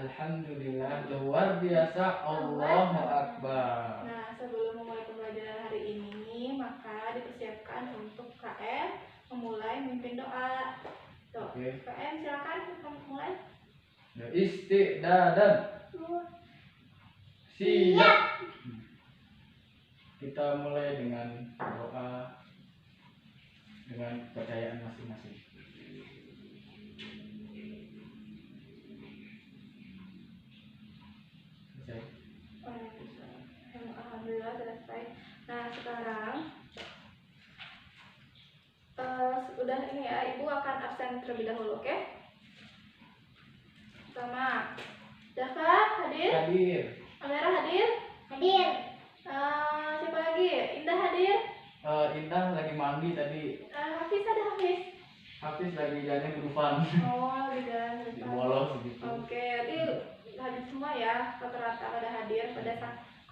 Alhamdulillah, luar biasa, Allahu Akbar. Nah, sebelum memulai pembelajaran hari ini, maka dipersiapkan untuk KM memulai memimpin doa. Tuh, Oke. KM silakan mulai. Istiqdadan. Siap. Kita mulai dengan doa dengan kepercayaan masing-masing. Alhamdulillah selesai. Nah, sekarang udah ini ya, Ibu akan absen terlebih dahulu, oke? Sama Dava hadir? Hadir. Amira hadir? Hadir. Siapa lagi? Indah hadir? Indah lagi mandi tadi. Hafiz ada Hafiz? Hafiz lagi jalan berufan. Oh, di jalan Di depan. bolos gitu. Oke, nanti hadir semua ya, rata-rata pada hadir.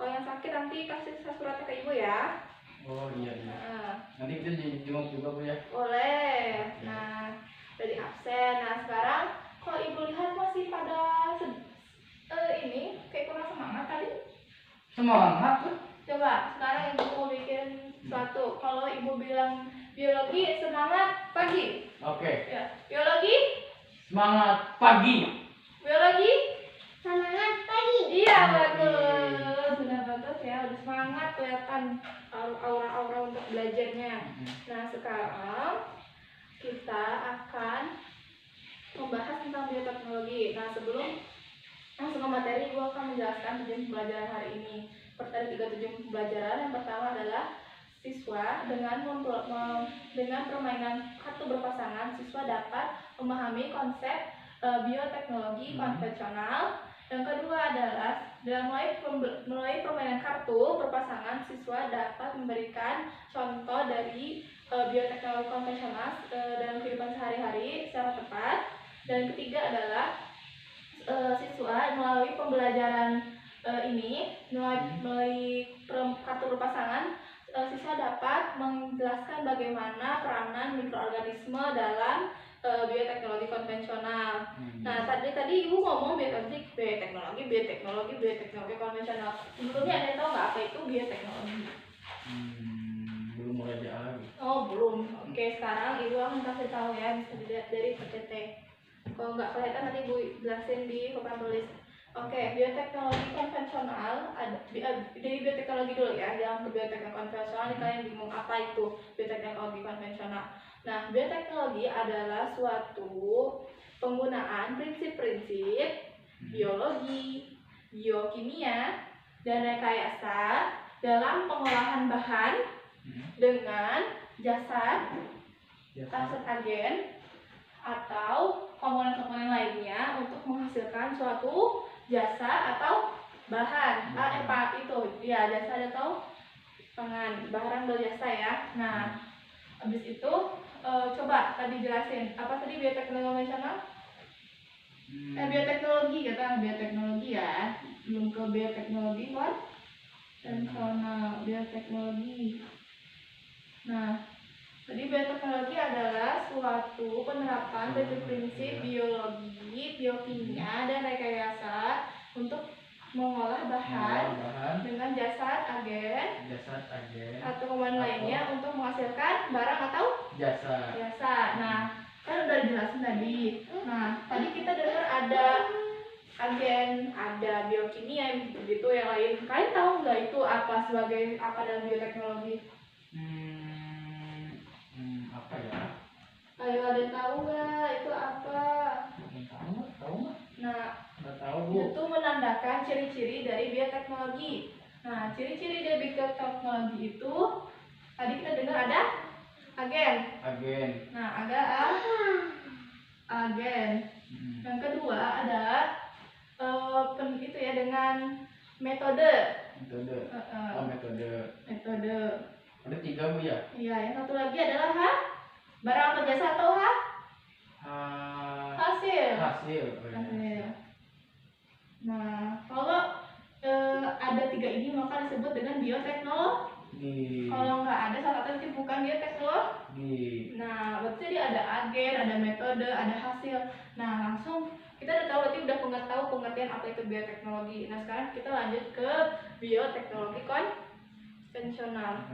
Kalau yang sakit nanti kasih suratnya ke Ibu ya. Oh iya iya. Nah, Nanti kita jenguk juga Bu ya. boleh. Nah, dari absen. Nah, sekarang kalau Ibu lihat masih pada ini kayak kurang semangat tadi. Semangat tuh. Coba sekarang Ibu mau bikin sesuatu. Kalau Ibu bilang biologi semangat pagi. Oke. Ya, biologi, Semangat pagi. biologi. Semangat pagi. Iya, bagus. Sudah bagus ya, udah semangat kelihatan aura-aura untuk belajarnya. Nah, sekarang kita akan membahas tentang bioteknologi. Nah, sebelum langsung ke materi, gue akan menjelaskan tujuan pembelajaran hari ini. Ada 3 tujuan pembelajaran. Yang pertama adalah siswa dengan permainan kartu berpasangan, siswa dapat memahami konsep bioteknologi konvensional. Yang kedua adalah melalui permainan kartu berpasangan, siswa dapat memberikan contoh dari bioteknologi konvensional dalam kehidupan sehari-hari secara tepat. Dan ketiga adalah siswa melalui pembelajaran melalui kartu berpasangan, siswa dapat menjelaskan bagaimana peranan mikroorganisme dalam bioteknologi konvensional. Nah, tadi Ibu ngomong bioteknologi konvensional. Sebelumnya ada yang tahu nggak apa itu bioteknologi? Belum mulai lagi. Oh, belum. Oke, sekarang Ibu akan kasih tahu ya, bisa dilihat dari PPT. Kalau nggak kelihatan nanti Ibu jelasin di papan tulis. Oke, bioteknologi konvensional dari bioteknologi dulu ya, jangan ke bioteknologi konvensional. Kalian bingung apa itu bioteknologi konvensional. Nah, bioteknologi adalah suatu penggunaan prinsip-prinsip biologi, biokimia, dan rekayasa dalam pengolahan bahan dengan jasad agen atau komponen-komponen lainnya untuk menghasilkan suatu jasa atau bahan. Jasa atau pangan, barang berjasa ya. Nah, habis itu coba tadi jelasin apa tadi bioteknologi konvensional? Bioteknologi ya, belum ke bioteknologi konvensional, bioteknologi. Nah, jadi bioteknologi adalah suatu penerapan prinsip-prinsip biologi, biokimia, dan rekayasa untuk mengolah bahan dengan jasad agen atau komponen lainnya untuk menghasilkan barang atau jasa. Nah, kan udah dijelasin tadi. Nah, tadi kita dengar ada agen, ada biokimia, begitu yang lain. Kalian tahu nggak itu apa dalam bioteknologi? Apa ya? Ayo, ada yang tahu nggak itu apa? Tahu nggak? Nah, Nggak tahu Bu. itu menandakan ciri-ciri dari bioteknologi. Nah, ciri-ciri dari bioteknologi itu tadi kita dengar ada agen. Nah, ada agen. Yang kedua ada dengan metode. Metode. Ada 3 Bu ya? Iya, yang satu lagi adalah barang atau jasa atau hasil. Hasil. Nah, kalau ada 3 ini maka disebut dengan bioteknologi. Kalau nggak ada salah satu itu bukan bioteknologi. Nah, berarti ada agen, ada metode, ada hasil. Nah, langsung kita udah tahu, berarti udah tahu pengertian apa itu bioteknologi. Nah sekarang kita lanjut ke bioteknologi konvensional.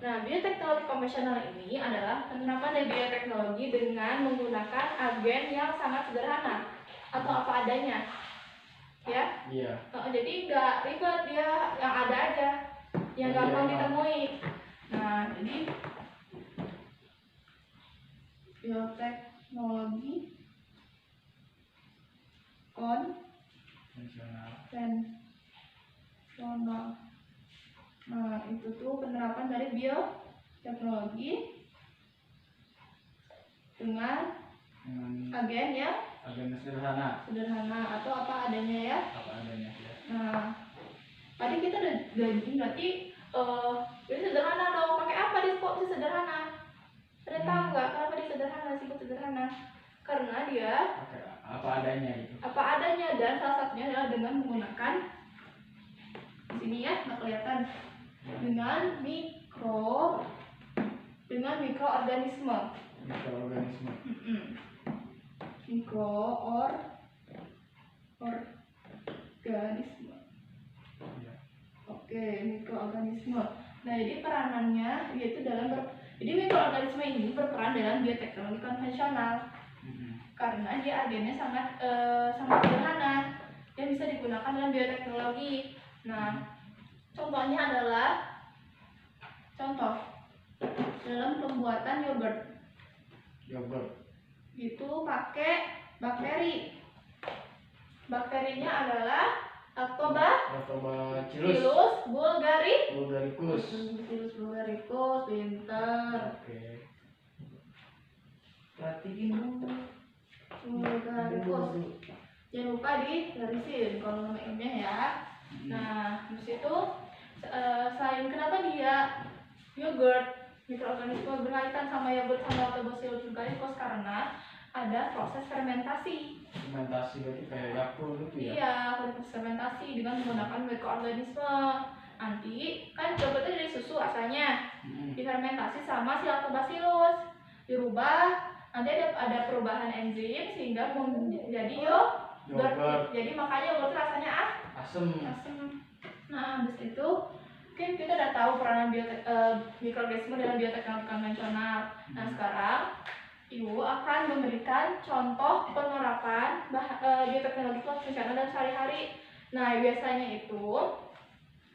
Nah, bioteknologi konvensional ini adalah penerapan dari bioteknologi dengan menggunakan agen yang sangat sederhana atau apa adanya, ya. Iya. Jadi nggak ribet, dia yang ada aja, yang gampang ditemui. Nah, jadi bioteknologi konvensional. Nah, itu tuh penerapan dari bioteknologi dengan agen yang sederhana atau apa adanya, ya. Ya. Nah, tadi kita udah berarti ini sederhana dong. Pakai apa dia kok bisa sederhana? Ada tahu nggak kenapa dia sederhana, disebut sederhana? Karena dia apa adanya itu. Apa adanya, dan salah satunya adalah dengan menggunakan di sini ya, nggak kelihatan, dengan mikroorganisme. Mikroorganisme. Ya. Oke, mikroorganisme. Nah, jadi peranannya yaitu jadi mikroorganisme ini berperan dalam bioteknologi konvensional. Karena dia agennya sangat sederhana yang bisa digunakan dalam bioteknologi. Nah, contohnya adalah dalam pembuatan yogurt itu pakai bakteri. Bakterinya adalah Lactobacillus bulgaricus. Pinter. Oke. Perhatiin dulu. Bulgaricus. Jangan lupa digarisin kalau nama ilmiah, ya. Nah, di situ selain kenapa dia yogurt, mikroorganisme berkaitan sama yogurt sama Lactobacillus bulgaricus karena ada proses fermentasi. Fermentasi berarti kayak Yakult gitu ya? Iya, proses fermentasi dengan menggunakan mikroorganisme. Nanti kan yogurtnya dari susu asalnya, difermentasi sama si Lactobacillus, dirubah, nanti ada perubahan enzim sehingga menjadi yogurt. Jadi makanya yogurt rasanya asam. Nah, habis itu mungkin kita udah tahu peranan mikroorganisme dalam bioteknologi konvensional. Nah, sekarang Ibu akan memberikan contoh penerapan bioteknologi konvensional dalam sehari-hari. Nah, biasanya itu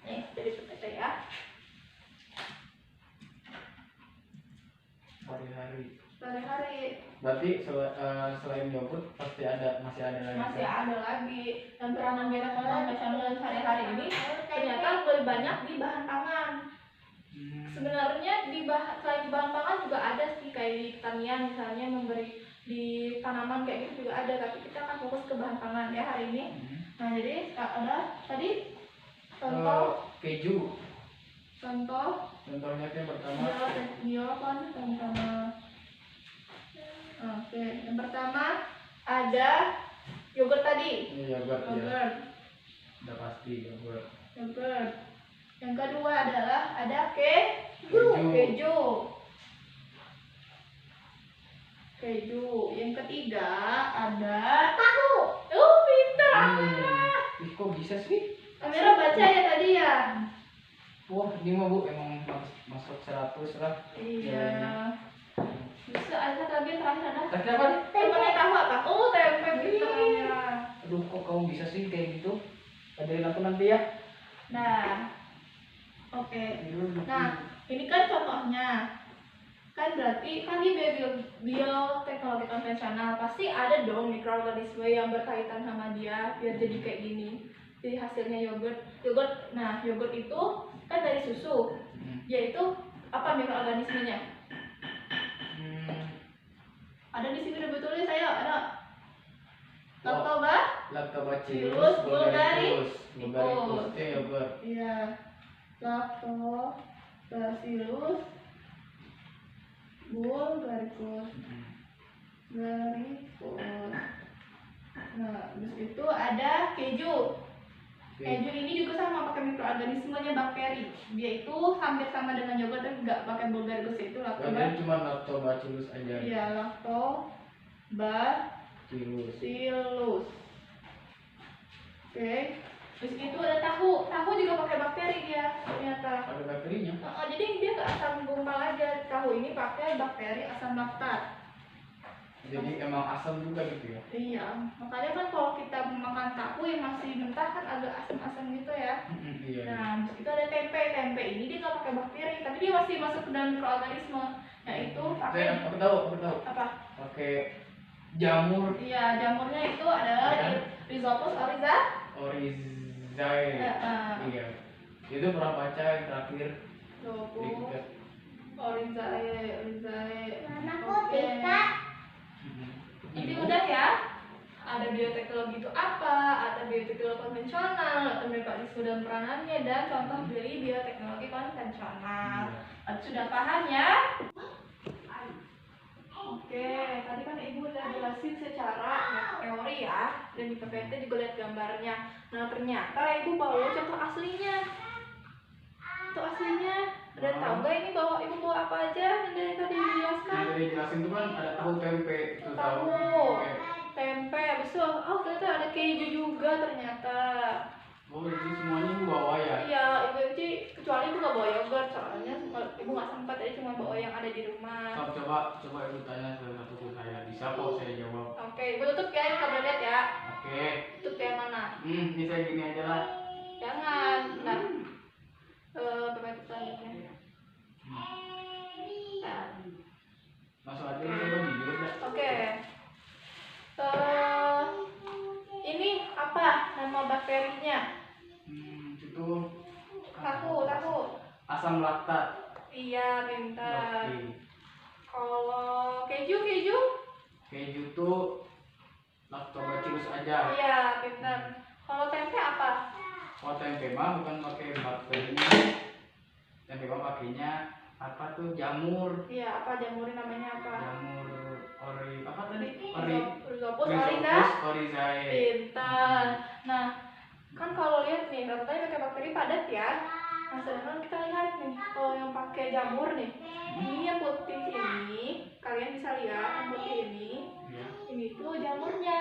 dari PT ya. Sehari-hari. Berarti selain yogurt masih ada lagi. Masih ada lagi. Dan peranan bioteknologi konvensional dalam sehari-hari ini ternyata lebih banyak di bahan pangan. Sebenarnya selain di bahan pangan juga ada sih, kayak di pertanian misalnya memberi di tanaman kayak gitu juga ada, tapi kita akan fokus ke bahan pangan ya hari ini. Nah, jadi ada tadi contoh keju. Contohnya yang pertama. Oke, yang pertama ada yogurt tadi. Yogurt. Ya. Udah pasti yogurt. Yang kedua adalah ada keju. Yang ketiga ada tahu. Pintar Amira. Kok bisa sih? Amira baca ya tadi ya. Wah, ini mah Bu emang masuk 100 lah. Iya. Bisa aja tadi terakhir ada. Tadi apa nih? Tempe tahu apa? Oh, tempe bisa Amira. Aduh, kok kamu bisa sih kayak gitu? Ajarin aku nanti ya. Nah, oke. Nah, ini kan contohnya. Kan berarti kan di bioteknologi konvensional pasti ada dong mikroorganisme yang berkaitan sama dia biar jadi kayak gini. Jadi hasilnya yogurt. Nah, yogurt itu kan dari susu. Yaitu apa mikroorganismenya? Ada di sini udah tulis, ayo, ada. Lactobacillus bulgaricus. Yogurt. Iya. Lactobacillus bulgaricus. Nah, terus itu ada keju. Keju ini juga sama pakai mikroorganismenya bakteri. Dia itu hampir sama dengan yogurt tapi nggak pakai bulgaricus itu cuma lactobacillus aja. Iya, lactobacillus Bacillus. Bacillus. Oke. Terus itu ada tahu. Tahu juga pakai bakteri dia ternyata. Ada bakterinya. Jadi dia nggak asam gumpal aja. Tahu ini pakai bakteri asam laktat. Jadi emang asam juga gitu ya. Iya, makanya kan kalau kita makan tahu yang masih mentah kan agak asam-asam gitu ya. Iya. Nah, terus itu ada tempe. Tempe ini dia nggak pakai bakteri, tapi dia masih masuk ke dalam mikroorganisme. Yaitu pakai Aku tahu. apa? Pakai jamur Iya, jamurnya itu adalah Ya. Rhizopus oryza. Oryzae. Iya. Itu pernah baca yang terakhir di Rhizopus oryzae. Mama Oke. Tika. Ini udah ya. Ada bioteknologi itu apa? Ada bioteknologi konvensional, atau mekanisme dan peranannya, dan contoh dari bioteknologi konvensional. Sudah paham ya? Oke, tadi kan ibu udah jelasin secara teori ya, dan di PPT juga lihat gambarnya. Nah ternyata ibu bawa contoh aslinya. Contoh aslinya, ada tahu nggak ini bawa ibu bawa apa aja yang dari tadi dijelaskan? Yang tadi jelasin itu kan ada tahu tempe itu tahu. Tahu, tempe, betul. Oh ternyata ada keju juga ternyata. Oh jadi semuanya ibu bawa ya? Iya, ibu Uci kecuali ibu nggak bawa yogurt, soalnya ibu nggak sempat, jadi cuma bawa yang ada di rumah. Coba ibu tanya satu ke saya, bisa kok saya jawab. Oke, ibu tutup ya, kamu lihat ya. Oke. Tutup yang mana? Ini saya gini aja lah. Jangan. Nah, PPT selanjutnya. Nah, Masuk aja nih saya jujur dah. oke. Ini apa nama bakterinya? Itu Tahu. asam laktat. Iya, pintar. Oke. Kalau keju? Keju tuh lactobacillus aja. Iya, pintar. Kalau tempe apa? Kalau tempe mah bukan pakai bakterinya. Tempe mah pakainya apa tuh jamur. Iya, apa jamurnya namanya apa? Jamur apa tadi? Rhizopus Rhizopus oryzae. Pintar. Nah, kan kalau lihat nih, tadi pakai bakteri padat ya. Nah, sedangkan kita lihat nih, kalau yang pakai jamur nih, ini yang putih ini, kalian bisa lihat yang putih Ya. ini tuh jamurnya,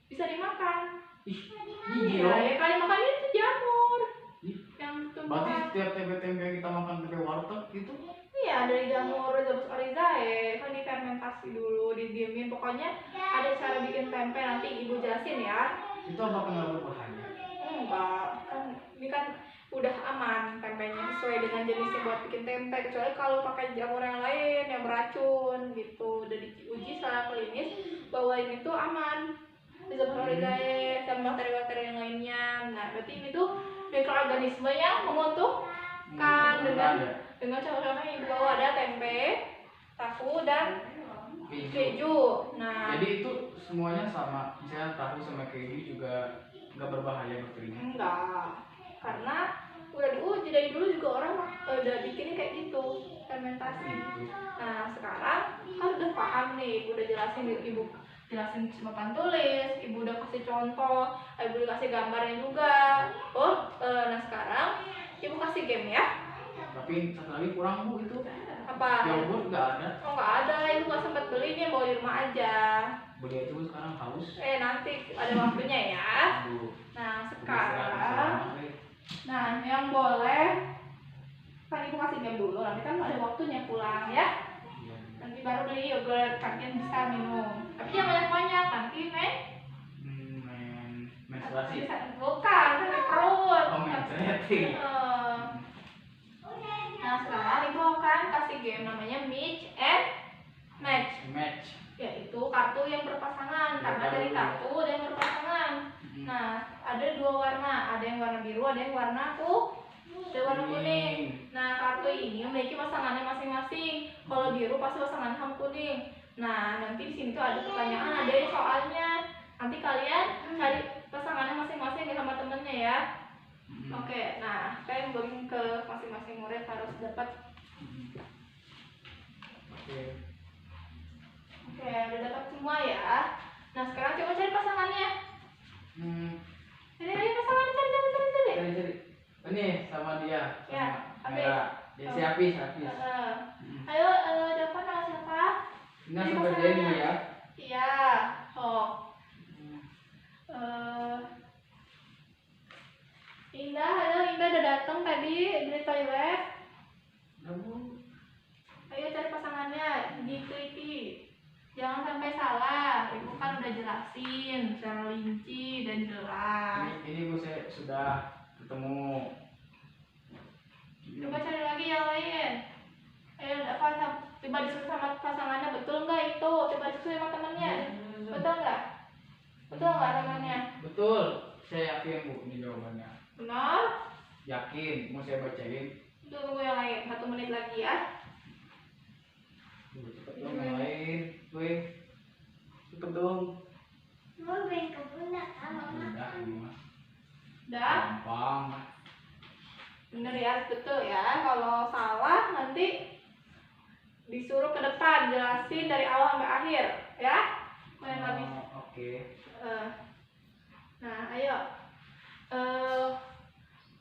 bisa dimakan. Ih, Iya, dong. ya kalian makan itu jamur. Ih, Yang berarti tumbuhan. setiap tempe-tempe yang kita makan tempe warteg itu Iya, dari jamur Rhizopus oryzae kan difermentasi dulu, didiemin. Pokoknya ada cara bikin tempe, nanti ibu jelasin ya. itu apa nggak berbahaya? Enggak, kan ini kan udah aman tempenya, sesuai dengan jenisnya buat bikin tempe. Kecuali kalau pakai jamur yang lain yang beracun gitu, udah diuji secara klinis bahwa ini tuh aman. Rhizopus oryzae sama bakteri-bakteri yang lainnya. Nah, berarti ini tuh mikroorganisme yang menguntungkan dengan contoh-contoh yang dibawa ada tempe, tahu, dan keju. Nah, Jadi itu semuanya sama, misalnya tahu sama keju juga nggak berbahaya bakterinya. enggak, karena udah diuji dari dulu juga orang udah bikinnya kayak gitu, fermentasi. Nah sekarang kan udah paham nih, ibu udah jelasin, ibu jelasin papan tulis, ibu udah kasih contoh, ibu udah kasih gambarnya juga. Nah sekarang ibu kasih game ya. Tapi satu lagi kurang bu itu Apa? yogurt nggak ada. Oh nggak ada, ibu nggak sempat beli, dia bawa di rumah aja. Beli itu sekarang haus. Nanti ada waktunya ya. Aduh. Nah Bisa sekarang, nah yang boleh kan ibu kasih game dulu, nanti kan ada waktunya pulang ya. Nanti baru beli yogurt, kalian bisa minum. Tapi jangan banyak, nanti menstruasi. bukan, kan di perut. Oh menstruasi. Nah sekarang ibu akan kasih game namanya Mix and Match, Match. yaitu kartu yang berpasangan. Karena dari kartu ada yang berpasangan. Nah ada dua warna, ada yang warna biru, ada yang warna kuning. Nah kartu ini memiliki pasangannya masing-masing. Kalau biru pasti pasangannya sama kuning. Nah nanti di sini tuh ada pertanyaan, ada soalnya. Nanti kalian cari pasangannya masing-masing sama temennya ya. Oke, nah kalian bagi ke masing-masing murid harus dapat. Oke, udah dapat semua ya. Nah sekarang coba cari pasangannya. Cari pasangannya, cari. Ini sama dia. Ya, Sama merah. Dia si Apis. Ayo, dapat nama siapa? Ini sampai dia ini ya. Iya. udah datang tadi dari toilet. Udah, Bu. Ayo cari pasangannya, diteliti. Jangan sampai salah. Ibu kan udah jelasin secara rinci dan jelas. Ini Bu, saya sudah ketemu. Coba cari lagi yang lain. Ayo apa coba disuruh sama pasangannya, betul nggak itu? Coba disuruh sama temennya. Betul nggak? Betul nggak temannya? Betul. Saya yakin Bu ini jawabannya. Benar? Yakin. Mau saya bacain? Tunggu yang lain 1 menit lagi ya. Cepet dong yang lain. Weh. Cepet dong. Mau main ke pundak sama Udah makan. ini mah. Udah? Gampang. Bener ya, betul ya. Kalau salah nanti disuruh ke depan jelasin dari awal sampai akhir ya. Main habis. Oke. Nah, ayo.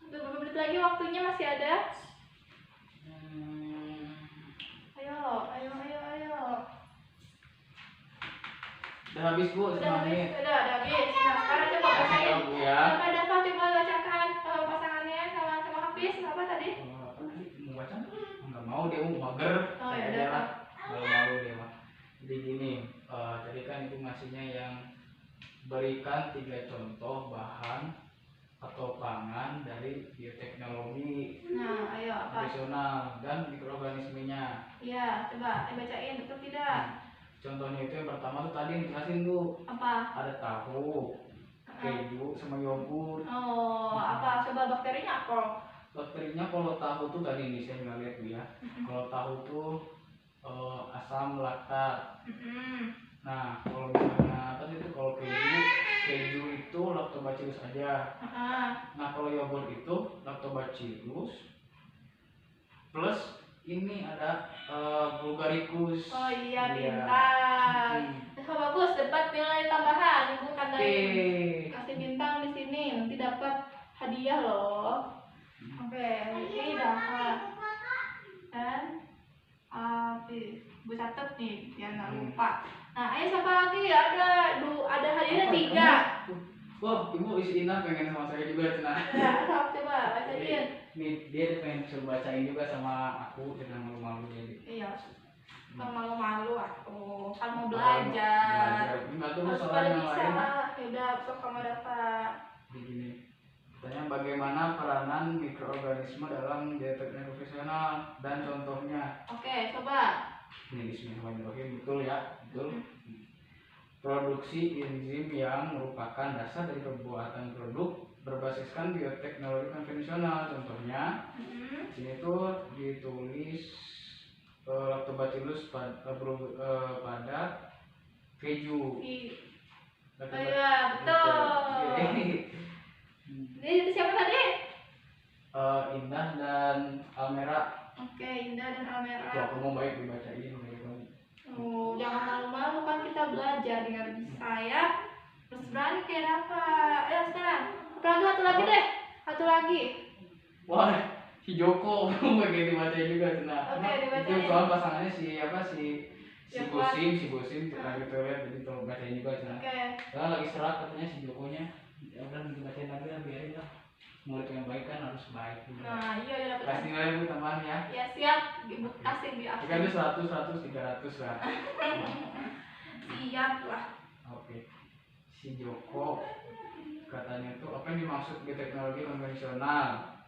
Beberapa menit lagi waktunya masih ada. Ayo. Udah habis Bu, Udah 5 habis, menit. udah habis. Nah, sekarang coba bacain. Ya, Bu ya. Coba Dafa coba bacakan pasangannya sama Hafiz apa tadi? Apa tadi? Mau baca? Enggak mau dia mau mager. Oh, Saya ya aja udah. lah. Malu-malu dia mah. Jadi gini, tadi kan itu ngasihnya yang berikan 3 contoh bahan atau pangan dari bioteknologi Nah, ayo apa? profesional dan mikroorganismenya. Iya, coba bacain betul tidak? Contohnya itu yang pertama tuh tadi yang jelasin tuh Apa? ada tahu, keju sama yogurt. Oh, apa? Coba bakterinya apa? Bakterinya kalau tahu tuh tadi ini saya nggak lihat Bu ya. Kalau tahu tuh asam laktat. Nah, kalau misalnya tadi itu kalau keju itu lactobacillus aja. Nah, kalau yogurt itu lactobacillus plus ini ada bulgaricus. Oh iya, Iya. bintang. Nah, bagus, dapat nilai tambahan. Ibu tandain. Oke. Kasih bintang di sini, nanti dapat hadiah loh. Oke, ini dapat. Dan Bu catat nih, biar nggak lupa. Nah, ayo siapa lagi? Ada hadiahnya 3. Wah, Ibu isi Ina pengen sama saya juga Cina. Ya, coba bacain. Nih dia pengen suruh bacain juga sama aku dengan malu-malu jadi. Iya, kan malu-malu aku. Kan mau belajar. Enggak tuh Harus soal pada yang bisa. lain. Yaudah, sok kamu dapat. Begini. Pertanyaan bagaimana peranan mikroorganisme dalam bioteknologi profesional dan contohnya. Oke, coba. Ini bismillahirrahmanirrahim, betul ya, betul. Produksi enzim yang merupakan dasar dari pembuatan produk berbasiskan bioteknologi konvensional. Contohnya, sini tuh ditulis lactobacillus pada keju. Iya, betul. Ini itu siapa tadi? Indah dan Almera. Oke, Indah dan Tuh Almera. aku mau baik dibacain baik banget. Oh, jangan malu-malu kan kita belajar dengan saya. Terus berani kayak apa? Ayo sekarang. Satu lagi deh. Satu lagi. Wah, si Joko bagian dibacain juga Cina. Oke, dibacain. Itu soal pasangannya si Yang kuat. Bosim kita gitu ya, jadi tolong bacain juga Cina. Oke. Karena lagi serak katanya si Jokonya. Ya udah dibacain lagi lah, biarin lah. Murid yang baik kan harus baik juga. Nah, iya udah dapat. Kasih nilai Bu teman ya. Ya siap, Ibu kasih di Jika aku. itu 100, 300 lah. Siap lah. Oke. Si Joko katanya tuh apa yang dimaksud bioteknologi konvensional?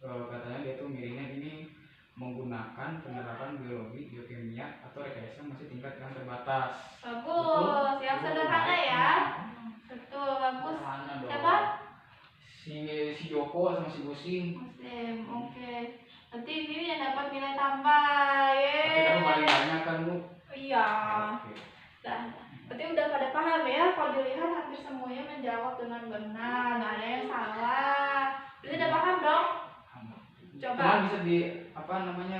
Katanya dia tuh miripnya ini menggunakan penerapan biologi, biokimia atau rekayasa masih tingkat yang terbatas. Bagus, yang sederhana ya. Betul, bagus. Sederhana dong. Siapa? Si Joko sama si Bosim. Muslim, oke. Nanti ini yang dapat nilai tambah, Tapi kamu paling yeay. banyak kan Bu? Iya. Oke. Nah, berarti udah pada paham ya. Kalau dilihat hampir semuanya menjawab dengan benar, nggak ada yang salah. Berarti udah paham dong? Coba. Cuman bisa di apa namanya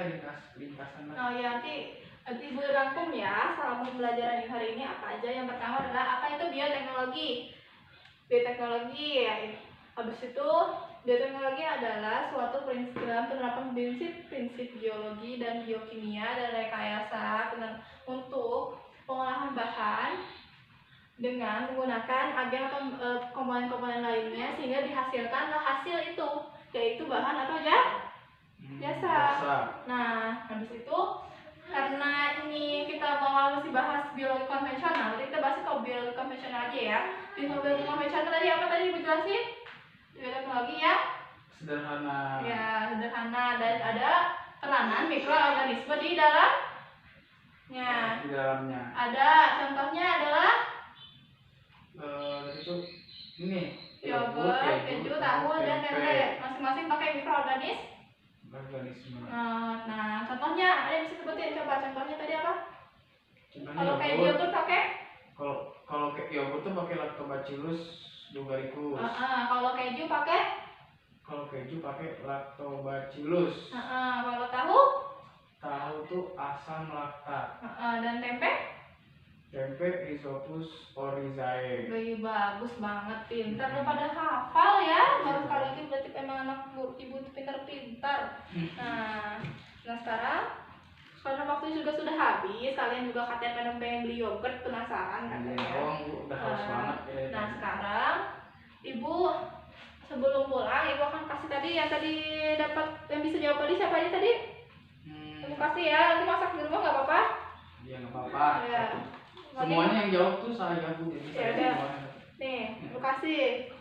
ringkasan lah. Oh ya, nanti Ibu rangkum ya selama pembelajaran di hari ini apa aja. Yang pertama adalah apa itu bioteknologi. Bioteknologi ya. Habis itu bioteknologi adalah suatu prinsip dalam penerapan prinsip biologi dan biokimia dan rekayasa untuk pengolahan bahan dengan menggunakan agen atau komponen-komponen lainnya sehingga dihasilkanlah hasil itu, yaitu bahan atau jasa. Nah, habis itu karena ini kita masih bahas biologi konvensional, nanti kita bahas kalau biologi konvensional aja ya. Biologi konvensional tadi apa tadi Ibu jelasin? Bioteknologi ya? Sederhana. Ya, sederhana, dan ada peranan mikroorganisme di dalamnya. Di dalamnya. Ada contohnya adalah itu ini yogurt, keju, tahu, dan tempe. Masing-masing pakai organisme. Nah, contohnya ada yang bisa sebutin, coba contohnya tadi apa? Kalau kayak yogurt, yogurt pakai? Kalau kayak yogurt tuh pakai Lactobacillus bulgaricus. Kalau keju pakai? Kalau keju pakai Lactobacillus. Kalau tahu? Tahu tuh asam laktat. Dan tempe? Tempe Rhizopus oryzae. Bagus banget, pintar. Lu pada hafal ya. Baru kali ini berarti emang anak ibu pintar-pintar. Nah sekarang karena waktu juga sudah habis, kalian juga katanya pengen beli yogurt, penasaran katanya. Udah haus banget ya. Nah sekarang ibu sebelum pulang, ibu akan kasih tadi yang tadi dapat yang bisa jawab tadi siapa aja tadi? Ibu kasih ya, nanti masak di rumah nggak apa-apa? Iya nggak apa-apa. Ya. Semuanya yang jawab tuh saya Bu, jadi ya saya udah. Nih, ibu kasih.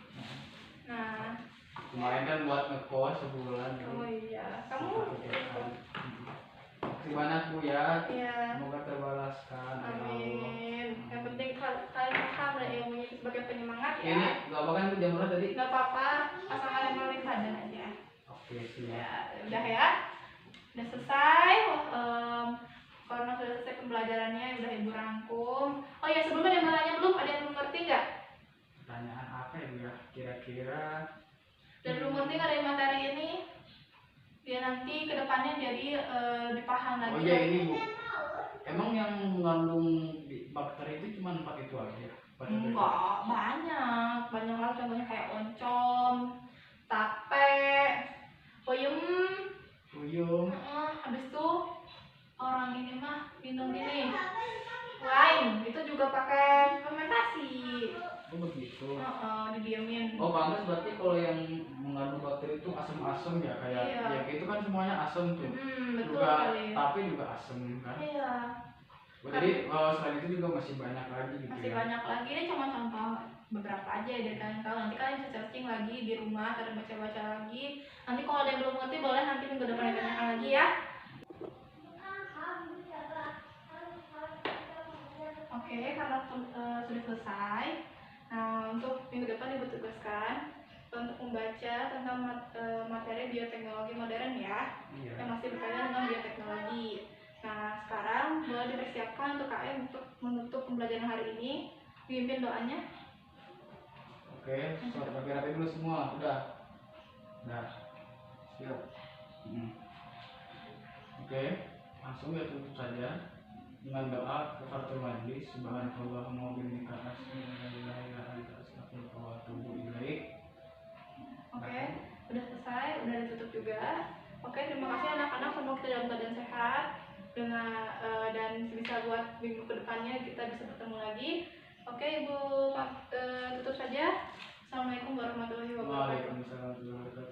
Nah, kemarin kan buat ngekos sebulan. oh iya, kamu? Terima kasih banyak Bu ya. Iya. Semoga terbalaskan. Amin. Yang penting kalian paham lah ilmunya sebagai penyemangat ya. Ini nggak apa kan Bu jam berapa tadi? Nggak apa-apa, asal kalian melalui badan aja. Oke siap. Ya, udah ya. Udah selesai. Karena sudah selesai pembelajarannya, udah ibu rangkum. Oh ya, sebelumnya ada yang mau nanya belum? Ada yang belum ngerti nggak? Pertanyaan apa ya Bu ya? Kira-kira. Dan belum ngerti nggak dari materi ini? Biar nanti kedepannya jadi dipaham lagi. Oh iya ini Bu. Emang yang mengandung bakteri itu cuma 4 itu aja? Enggak, banyak banget, contohnya kayak oncom, tape, puyem, habis itu orang ini mah minum ini wine, itu juga pakai fermentasi. Oh begitu. Didiemin. Oh pantas berarti kalau yang mengandung bakteri itu asam-asam ya kayak Iya. ya itu kan semuanya asam tuh. Betul Juga sekali. tapi juga asam kan. Iya. Oh, jadi selain itu juga masih banyak lagi gitu Masih ya. banyak lagi, ini cuma contoh beberapa aja dari kalian tahu. Nanti kalian bisa searching lagi di rumah atau baca-baca lagi. Nanti kalau ada yang belum ngerti boleh nanti minggu depan ditanyakan lagi ya. Oke, karena sudah selesai. Nah, untuk minggu depan ibu tugaskan untuk membaca tentang materi bioteknologi modern ya, yang masih berkaitan dengan bioteknologi. Nah, sekarang boleh dipersiapkan untuk KM untuk menutup pembelajaran hari ini. Dipimpin doanya. Oke, rapi-rapi dulu semua, udah. Siap. Oke, langsung ya tutup saja dengan doa kafaratul majlis. Subhanallahumma wa bihamdika asyhadu an la ilaha illa anta astaghfiruka wa atubu ilaik. Oke, udah selesai, udah ditutup juga. Oke, terima kasih anak-anak, semoga kita dalam keadaan sehat dan bisa buat minggu kedepannya kita bisa bertemu lagi. Oke, Ibu tutup saja. Assalamualaikum warahmatullahi wabarakatuh. Waalaikumsalam warahmatullahi wabarakatuh.